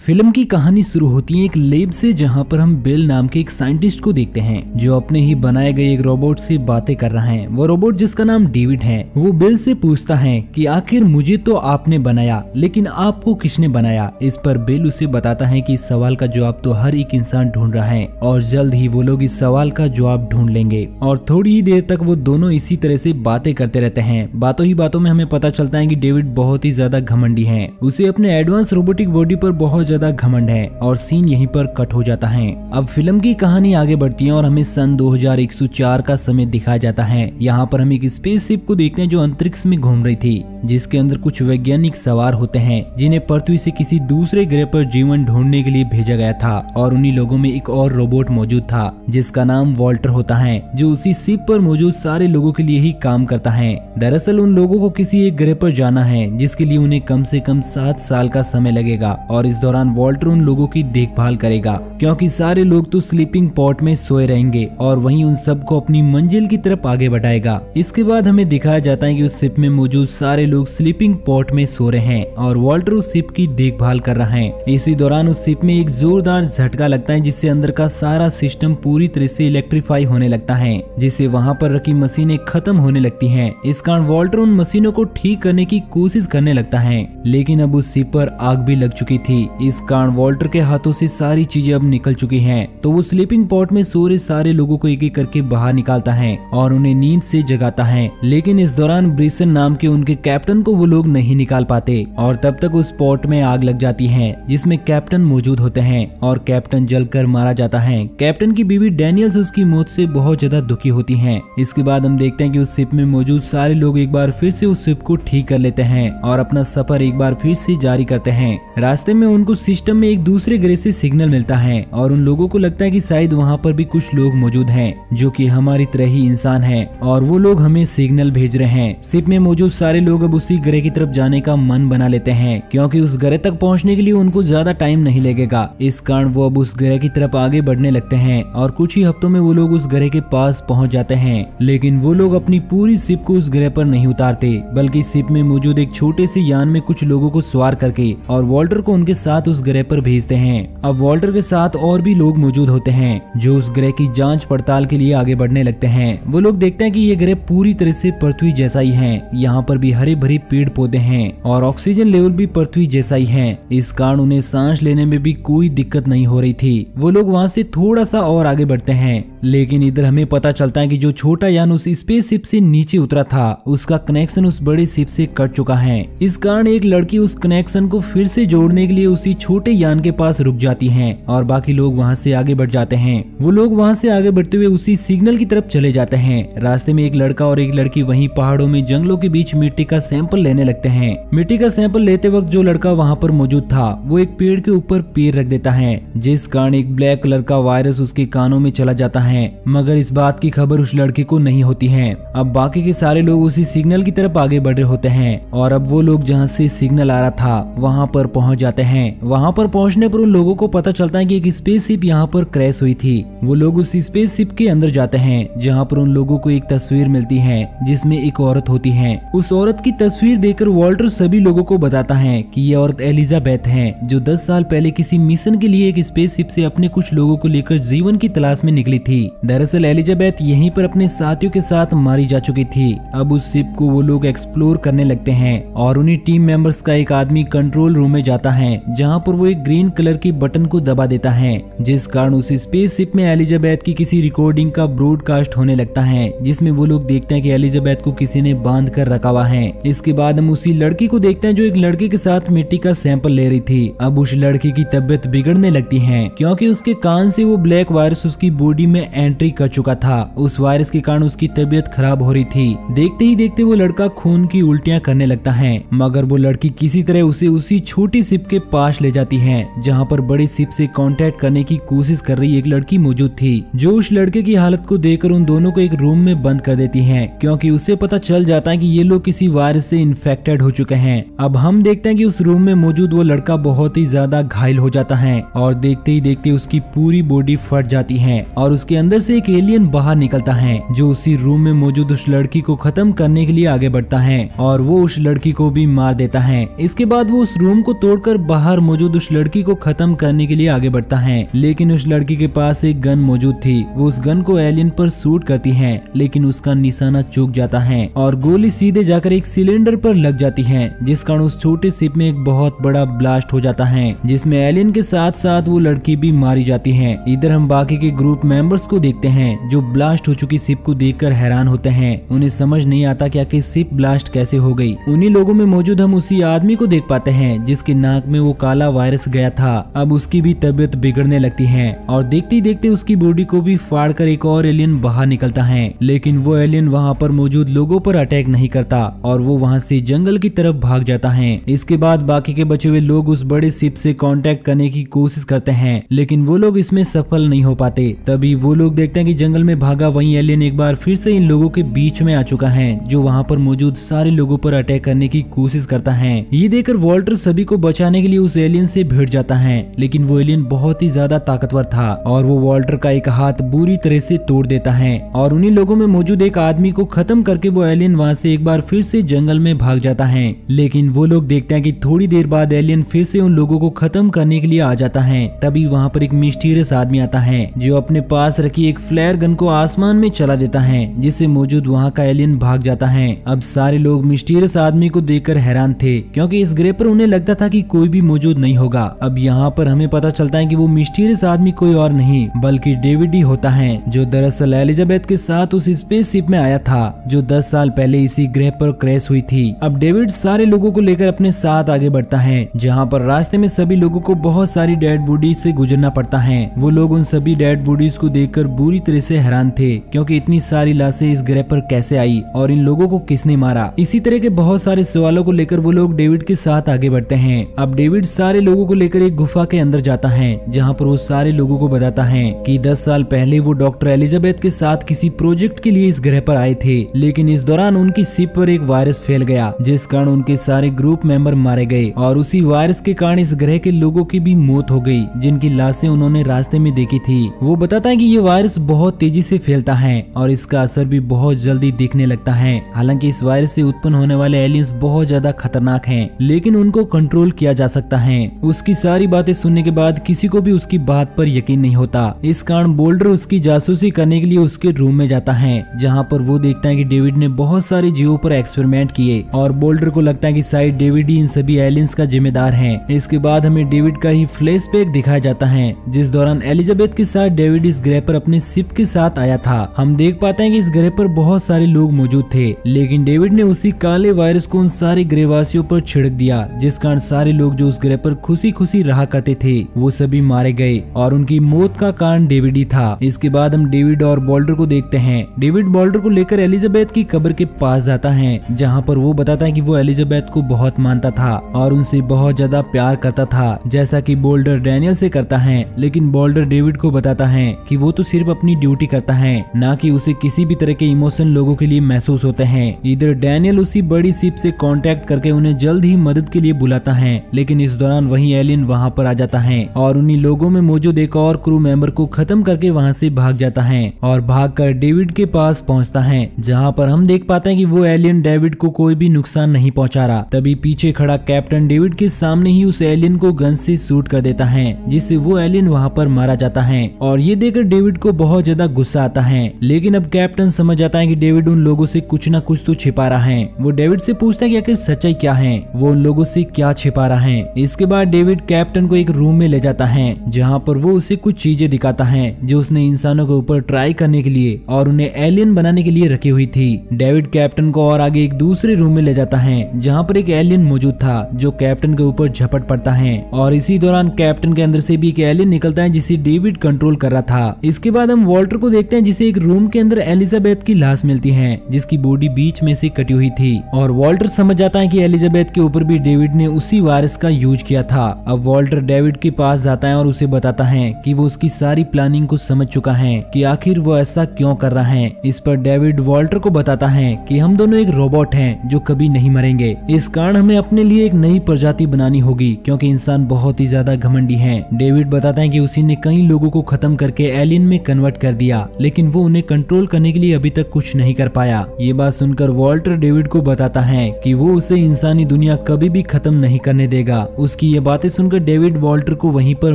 Film की कहानी शुरू होती है एक लैब से, जहां पर हम बेल नाम के एक साइंटिस्ट को देखते हैं जो अपने ही बनाए गए एक रोबोट से बातें कर रहा है। वो रोबोट जिसका नाम डेविड है, वो बेल से पूछता है कि आखिर मुझे तो आपने बनाया, लेकिन आपको किसने बनाया। इस पर बेल उसे बताता है कि इस सवाल का जवाब तो हर एक इंसान ढूंढ रहा है और जल्द ही वो लोग इस सवाल का जवाब ढूंढ लेंगे। और थोड़ी ही देर तक वो दोनों इसी तरह से बातें करते रहते हैं। बातों ही बातों में हमें पता चलता है कि डेविड बहुत ही ज्यादा घमंडी है, उसे अपने एडवांस रोबोटिक बॉडी पर बहुत ज्यादा घमंड है और सीन यहीं पर कट हो जाता है। अब फिल्म की कहानी आगे बढ़ती है और हमें सन 2104 का समय दिखाया जाता है। यहाँ पर हम एक स्पेसशिप को देखते हैं जो अंतरिक्ष में घूम रही थी, जिसके अंदर कुछ वैज्ञानिक सवार होते हैं जिन्हें पृथ्वी से किसी दूसरे ग्रह पर जीवन ढूंढने के लिए भेजा गया था। और उन्हीं लोगों में एक और रोबोट मौजूद था जिसका नाम वॉल्टर होता है, जो उसी शिप पर मौजूद सारे लोगों के लिए ही काम करता है। दरअसल उन लोगों को किसी एक ग्रह पर जाना है जिसके लिए उन्हें कम से कम 7 साल का समय लगेगा और इस दौरान वॉल्टर उन लोगों की देखभाल करेगा, क्योंकि सारे लोग तो स्लीपिंग पॉट में सोए रहेंगे और वहीं उन सबको अपनी मंजिल की तरफ आगे बढ़ाएगा। इसके बाद हमें दिखाया जाता है कि उस शिप में मौजूद सारे लोग स्लीपिंग पॉट में सो रहे हैं और वॉल्टर उस शिप की देखभाल कर रहा है। इसी दौरान उस शिप में एक जोरदार झटका लगता है जिससे अंदर का सारा सिस्टम पूरी तरह से इलेक्ट्रीफाई होने लगता है, जिससे वहां पर रखी मशीनें खत्म होने लगती हैं। इस कारण वॉल्टर उन मशीनों को ठीक करने की कोशिश करने लगता है, लेकिन अब उस शिप पर आग भी लग चुकी थी। इस कारण वॉल्टर के हाथों से सारी चीजें अब निकल चुकी हैं। तो वो स्लीपिंग पॉट में सो रहे सारे लोगों को एक एक करके बाहर निकालता है और उन्हें नींद से जगाता है। लेकिन इस दौरान ब्रिसन नाम के उनके कैप्टन को वो लोग नहीं निकाल पाते और तब तक उस पॉट में आग लग जाती है जिसमें कैप्टन मौजूद होते हैं और कैप्टन जलकर मारा जाता है। कैप्टन की बीवी डैनियल्स उसकी मौत से बहुत ज्यादा दुखी होती है। इसके बाद हम देखते हैं कि उस शिप में मौजूद सारे लोग एक बार फिर से उस शिप को ठीक कर लेते हैं और अपना सफर एक बार फिर से जारी करते हैं। रास्ते में उनको सिस्टम में एक दूसरे ग्रह से सिग्नल मिलता है और उन लोगों को लगता है कि शायद वहाँ पर भी कुछ लोग मौजूद हैं जो कि हमारी तरह ही इंसान हैं और वो लोग हमें सिग्नल भेज रहे हैं। शिप में मौजूद सारे लोग अब उसी ग्रह की तरफ जाने का मन बना लेते हैं, क्योंकि उस ग्रह तक पहुँचने के लिए उनको ज्यादा टाइम नहीं लगेगा। इस कारण वो अब उस ग्रह की तरफ आगे बढ़ने लगते हैं और कुछ ही हफ्तों में वो लोग उस ग्रह के पास पहुँच जाते हैं। लेकिन वो लोग अपनी पूरी शिप को उस ग्रह पर नहीं उतारते, बल्कि शिप में मौजूद एक छोटे से यान में कुछ लोगों को सवार करके और वॉल्टर को उनके साथ उस ग्रह पर भेजते हैं। अब वॉल्टर के साथ और भी लोग मौजूद होते हैं जो उस ग्रह की जांच पड़ताल के लिए आगे बढ़ने लगते हैं। वो लोग देखते हैं कि ये ग्रह पूरी तरह से पृथ्वी जैसा ही है। यहाँ पर भी हरे भरे पेड़ पौधे हैं और ऑक्सीजन लेवल भी पृथ्वी जैसा ही है। इस कारण उन्हें सांस लेने में भी कोई दिक्कत नहीं हो रही थी। वो लोग वहाँ से थोड़ा सा और आगे बढ़ते हैं, लेकिन इधर हमें पता चलता है कि जो छोटा यान उस स्पेसशिप से नीचे उतरा था उसका कनेक्शन उस बड़े शिप से कट चुका है। इस कारण एक लड़की उस कनेक्शन को फिर से जोड़ने के लिए उसी छोटे यान के पास रुक जाती हैं और बाकी लोग वहां से आगे बढ़ जाते हैं। वो लोग वहां से आगे बढ़ते हुए उसी सिग्नल की तरफ चले जाते हैं। रास्ते में एक लड़का और एक लड़की वहीं पहाड़ों में जंगलों के बीच मिट्टी का सैंपल लेने लगते हैं। मिट्टी का सैंपल लेते वक्त जो लड़का वहां पर मौजूद था वो एक पेड़ के ऊपर पैर रख देता है, जिस कारण एक ब्लैक कलर का वायरस उसके कानों में चला जाता है, मगर इस बात की खबर उस लड़के को नहीं होती है। अब बाकी के सारे लोग उसी सिग्नल की तरफ आगे बढ़ रहे होते हैं और अब वो लोग जहाँ से सिग्नल आ रहा था वहाँ पर पहुँच जाते हैं। वहाँ पर पहुँचने पर उन लोगों को पता चलता है कि एक स्पेसशिप यहाँ पर क्रैश हुई थी। वो लोग उस स्पेसशिप के अंदर जाते हैं जहाँ पर उन लोगों को एक तस्वीर मिलती है जिसमें एक औरत होती है। उस औरत की तस्वीर देखकर वॉल्टर सभी लोगों को बताता है कि ये औरत एलिजाबेथ है, जो 10 साल पहले किसी मिशन के लिए एक स्पेसशिप से अपने कुछ लोगों को लेकर जीवन की तलाश में निकली थी। दरअसल एलिजाबेथ यहीं पर अपने साथियों के साथ मारी जा चुकी थी। अब उस शिप को वो लोग एक्सप्लोर करने लगते हैं और उन्हीं टीम मेंबर्स का एक आदमी कंट्रोल रूम में जाता है जहाँ पर वो एक ग्रीन कलर की बटन को दबा देता है, जिस कारण उस स्पेसशिप में एलिजाबेथ की किसी रिकॉर्डिंग का ब्रॉडकास्ट होने लगता है, जिसमें वो लोग देखते हैं कि एलिजाबेथ को किसी ने बांध कर रखा हुआ है। इसके बाद हम उसी लड़की को देखते हैं जो एक लड़के के साथ मिट्टी का सैंपल ले रही थी। अब उस लड़की की तबीयत बिगड़ने लगती है क्योंकि उसके कान से वो ब्लैक वायरस उसकी बॉडी में एंट्री कर चुका था। उस वायरस के कारण उसकी तबीयत खराब हो रही थी। देखते ही देखते वो लड़का खून की उल्टियां करने लगता है, मगर वो लड़की किसी तरह उसे उसी छोटी शिप के पास ले जाती है जहाँ पर बड़ी शिप से कांटेक्ट करने की कोशिश कर रही एक लड़की मौजूद थी, जो उस लड़के की हालत को देखकर उन दोनों को एक रूम में बंद कर देती है, क्योंकि उसे पता चल जाता है कि ये लोग किसी वायरस से इन्फेक्टेड हो चुके हैं। अब हम देखते हैं कि उस रूम में मौजूद वो लड़का बहुत ही ज्यादा घायल हो जाता है और देखते ही देखते उसकी पूरी बॉडी फट जाती है और उसके उसके अंदर से एक एलियन बाहर निकलता है जो उसी रूम में मौजूद उस लड़की को खत्म करने के लिए आगे बढ़ता है और वो उस लड़की को भी मार देता है। इसके बाद वो उस रूम को तोड़कर बाहर मौजूद उस लड़की को खत्म करने के लिए आगे बढ़ता है, लेकिन उस लड़की के पास एक गन मौजूद थी। वो उस गन को एलियन पर शूट करती है, लेकिन उसका निशाना चूक जाता है और गोली सीधे जाकर एक सिलेंडर पर लग जाती है, जिस कारण उस छोटे शिप में एक बहुत बड़ा ब्लास्ट हो जाता है, जिसमें एलियन के साथ साथ वो लड़की भी मारी जाती है। इधर हम बाकी के ग्रुप मेंबर्स को देखते हैं जो ब्लास्ट हो चुकी शिप को देखकर हैरान होते हैं। उन्हें समझ नहीं आता कि आखिर शिप ब्लास्ट कैसे हो गई। उन्हीं लोगों में मौजूद हम उसी आदमी को देख पाते हैं जिसके नाक में वो काला वायरस गया था। अब उसकी भी तबीयत बिगड़ने लगती है और देखते ही देखते उसकी बॉडी को भी फाड़कर एक और एलियन बाहर निकलता है, लेकिन वो एलियन वहाँ पर मौजूद लोगों पर अटैक नहीं करता और वो वहाँ से जंगल की तरफ भाग जाता है। इसके बाद बाकी के बचे हुए लोग उस बड़े शिप से कांटेक्ट करने की कोशिश करते हैं, लेकिन वो लोग इसमें सफल नहीं हो पाते। तभी वो लोग देखते हैं कि जंगल में भागा वही एलियन एक बार फिर से इन लोगों के बीच में आ चुका है, जो वहाँ पर मौजूद सारे लोगों पर अटैक करने की कोशिश करता है। ये देखकर वॉल्टर सभी को बचाने के लिए उस एलियन से भिड़ जाता है, लेकिन वो एलियन बहुत ही ज्यादा ताकतवर था और वो वॉल्टर का एक हाथ बुरी तरह से तोड़ देता है और उन्हीं लोगों में मौजूद एक आदमी को खत्म करके वो एलियन वहाँ से एक बार फिर से जंगल में भाग जाता है। लेकिन वो लोग देखते हैं कि थोड़ी देर बाद एलियन फिर से उन लोगों को खत्म करने के लिए आ जाता है। तभी वहाँ पर एक मिस्टीरियस आदमी आता है जो अपने पास रखी एक फ्लेयर गन को आसमान में चला देता है, जिससे मौजूद वहाँ का एलियन भाग जाता है। अब सारे लोग मिस्टीरियस आदमी को देखकर हैरान थे, क्योंकि इस ग्रह पर उन्हें लगता था कि कोई भी मौजूद नहीं होगा। अब यहाँ पर हमें पता चलता है कि वो मिस्टीरियस आदमी कोई और नहीं बल्कि डेविड ही होता है, जो दरअसल एलिजाबेथ के साथ उस स्पेसशिप में आया था जो 10 साल पहले इसी ग्रह पर क्रैश हुई थी। अब डेविड सारे लोगों को लेकर अपने साथ आगे बढ़ता है, जहाँ पर रास्ते में सभी लोगों को बहुत सारी डेड बॉडीज से गुजरना पड़ता है। वो लोग उन सभी डेड बॉडीज को देखकर बुरी तरह से हैरान थे, क्योंकि इतनी सारी लाशें इस ग्रह पर कैसे आई और इन लोगों को किसने मारा। इसी तरह के बहुत सारे सवालों को लेकर वो लोग डेविड के साथ आगे बढ़ते हैं। अब डेविड सारे लोगों को लेकर एक गुफा के अंदर जाता है, जहाँ पर वो सारे लोगों को बताता है कि 10 साल पहले वो डॉक्टर एलिजाबेथ के साथ किसी प्रोजेक्ट के लिए इस ग्रह पर आए थे, लेकिन इस दौरान उनकी शिप पर एक वायरस फैल गया, जिस कारण उनके सारे ग्रुप मेंबर मारे गए और उसी वायरस के कारण इस ग्रह के लोगों की भी मौत हो गई, जिनकी लाशें उन्होंने रास्ते में देखी थी। वो बताता है कि ये वायरस बहुत तेजी से फैलता है और इसका असर भी बहुत जल्दी दिखने लगता है। हालांकि इस वायरस से उत्पन्न होने वाले एलियंस बहुत ज्यादा खतरनाक हैं, लेकिन उनको कंट्रोल किया जा सकता है। उसकी सारी बातें सुनने के बाद किसी को भी उसकी बात पर यकीन नहीं होता। इस कारण बोल्डर उसकी जासूसी करने के लिए उसके रूम में जाता है, जहाँ पर वो देखता है कि डेविड ने बहुत सारे जीवों पर एक्सपेरिमेंट किए और बोल्डर को लगता है कि शायद डेविड ही इन सभी एलियंस का जिम्मेदार है। इसके बाद हमें डेविड का ही फ्लैशबैक दिखाया जाता है, जिस दौरान एलिजाबेथ के साथ डेविड इस ग्रह पर अपने शिप के साथ आया था। हम देख पाते हैं कि इस ग्रह पर बहुत सारे लोग मौजूद थे, लेकिन डेविड ने उसी काले वायरस को उन सारे ग्रहवासियों पर छिड़क दिया, जिस कारण सारे लोग जो उस ग्रह पर खुशी खुशी रहा करते थे वो सभी मारे गए और उनकी मौत का कारण डेविड ही था। इसके बाद हम डेविड और बोल्डर को देखते हैं। डेविड बोल्डर को लेकर एलिजाबेथ की कब्र के पास जाता है, जहाँ पर वो बताता है कि वो एलिजाबेथ को बहुत मानता था और उनसे बहुत ज्यादा प्यार करता था, जैसा कि बोल्डर डैनियल से करता है। लेकिन बोल्डर डेविड को बताता है कि वो तो सिर्फ अपनी ड्यूटी करता है, ना कि उसे किसी भी तरह के इमोशन लोगों के लिए महसूस होते हैं। इधर डैनियल उसी बड़ी शिप से कांटेक्ट करके उन्हें जल्द ही मदद के लिए बुलाता है, लेकिन इस दौरान वही एलियन वहाँ पर आ जाता है और उन्हीं लोगों में मौजूद एक और क्रू मेंबर को खत्म करके वहाँ से भाग जाता है और भागकर डेविड के पास पहुँचता है, जहाँ पर हम देख पाते हैं कि वो एलियन डेविड को कोई भी नुकसान नहीं पहुँचा रहा। तभी पीछे खड़ा कैप्टन डेविड के सामने ही उस एलियन को गन से शूट कर देता है, जिससे वो एलियन वहाँ पर मारा जाता है और ये देखकर डेविड को बहुत ज्यादा गुस्सा आता है। लेकिन अब कैप्टन समझ जाता है कि डेविड उन लोगों से कुछ न कुछ तो छिपा रहा है। वो डेविड से पूछता है कि आखिर सच्चाई क्या है, वो उन लोगों से क्या छिपा रहा है। इसके बाद डेविड कैप्टन को एक रूम में ले जाता है, जहाँ पर वो उसे कुछ चीजें दिखाता है जो उसने इंसानों के ऊपर ट्राई करने के लिए और उन्हें एलियन बनाने के लिए रखी हुई थी। डेविड कैप्टन को और आगे एक दूसरे रूम में ले जाता है, जहाँ पर एक एलियन मौजूद था जो कैप्टन के ऊपर झपट पड़ता है और इसी दौरान कैप्टन के अंदर से भी एक एलियन निकलता है जिसे डेविड कंट्रोल कर रहा था। इसके बाद हम वॉल्टर को देखते हैं, जिसे एक रूम के अंदर एलिजाबेथ की लाश मिलती है, जिसकी बॉडी बीच में से कटी हुई थी और वॉल्टर समझ जाता है कि एलिजाबेथ के ऊपर भी डेविड ने उसी वायरस का यूज किया था। अब वॉल्टर डेविड के पास जाता है और उसे बताता है कि वो उसकी सारी प्लानिंग को समझ चुका है कि आखिर वो ऐसा क्यों कर रहा है। इस पर डेविड वॉल्टर को बताता है कि हम दोनों एक रोबोट हैं जो कभी नहीं मरेंगे, इस कारण हमें अपने लिए एक नई प्रजाति बनानी होगी, क्योंकि इंसान बहुत ही ज्यादा घमंडी हैं। डेविड बताता है कि उसी ने कई लोगों को खत्म करके एलियन एलियन में कन्वर्ट कर दिया, लेकिन वो उन्हें कंट्रोल करने के लिए अभी तक कुछ नहीं कर पाया। ये बात सुनकर वॉल्टर डेविड को बताता है कि वो उसे इंसानी दुनिया कभी भी खत्म नहीं करने देगा। उसकी ये बातें सुनकर डेविड वॉल्टर को वहीं पर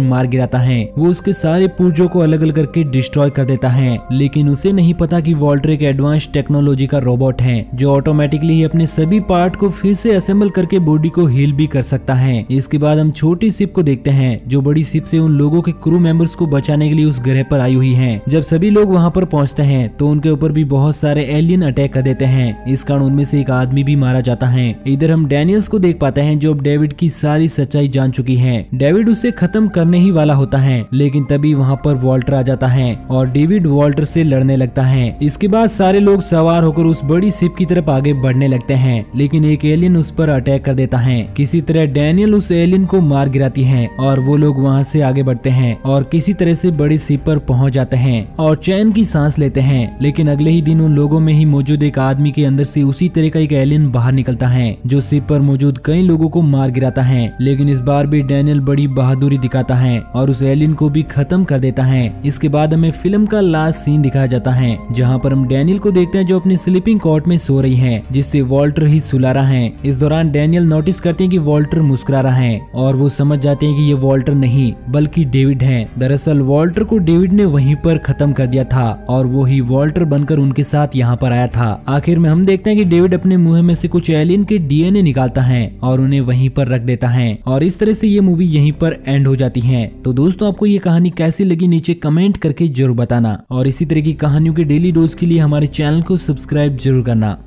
मार गिराता है। वो उसके सारे पुर्जों को अलग अलग करके डिस्ट्रॉय कर देता है, लेकिन उसे नहीं पता कि वॉल्टर एक एडवांस टेक्नोलॉजी का रोबोट है जो ऑटोमेटिकली ही अपने सभी पार्ट को फिर से असेंबल करके बॉडी को हील भी कर सकता है। इसके बाद हम छोटी शिप को देखते हैं जो बड़ी शिप से उन लोगों के क्रू मेंबर्स को बचाने के लिए उस ग्रह पर आई हुई है। जब सभी लोग वहां पर पहुंचते हैं तो उनके ऊपर भी बहुत सारे एलियन अटैक कर देते हैं। इस कारण उनमें से एक आदमी भी मारा जाता है। इधर हम डैनियल्स को देख पाते हैं जो अब डेविड की सारी सच्चाई जान चुकी है। डेविड उसे खत्म करने ही वाला होता है, लेकिन तभी वहां पर वॉल्टर आ जाता है और डेविड वॉल्टर से लड़ने लगता है। इसके बाद सारे लोग सवार होकर उस बड़ी शिप की तरफ आगे बढ़ने लगते हैं, लेकिन एक एलियन उस पर अटैक कर देता है। किसी तरह डैनियल उस एलियन को मार गिराती है और वो लोग वहाँ से आगे बढ़ते हैं और किसी तरह से बड़ी शिप पर पहुँच जाते हैं और चैन की सांस लेते हैं। लेकिन अगले ही दिन उन लोगों में ही मौजूद एक आदमी के अंदर से उसी तरह का एक एलियन बाहर निकलता है जो शिप पर मौजूद कई लोगों को मार गिराता है। लेकिन इस बार भी डैनियल बड़ी बहादुरी दिखाता है और उस एलियन को भी खत्म कर देता है। इसके बाद हमें फिल्म का लास्ट सीन दिखाया जाता है जहाँ पर हम डैनियल को देखते हैं जो अपनी स्लीपिंग कॉट में सो रही है, जिससे वॉल्टर ही सुला रहा है। इस दौरान डैनियल नोटिस करते हैं कि वॉल्टर मुस्कुरा रहा है और वो समझ जाते हैं कि ये वॉल्टर नहीं बल्कि डेविड है। दरअसल वॉल्टर को डेविड ने वहीं पर खत्म कर दिया था और वो ही वॉल्टर बनकर उनके साथ यहाँ पर आया था। आखिर में हम देखते हैं कि डेविड अपने मुंह में से कुछ एलियन के डीएनए निकालता है और उन्हें वहीं पर रख देता है और इस तरह से ये मूवी यहीं पर एंड हो जाती है। तो दोस्तों आपको ये कहानी कैसी लगी नीचे कमेंट करके जरूर बताना और इसी तरह की कहानियों के डेली डोज के लिए हमारे चैनल को सब्सक्राइब जरूर करना।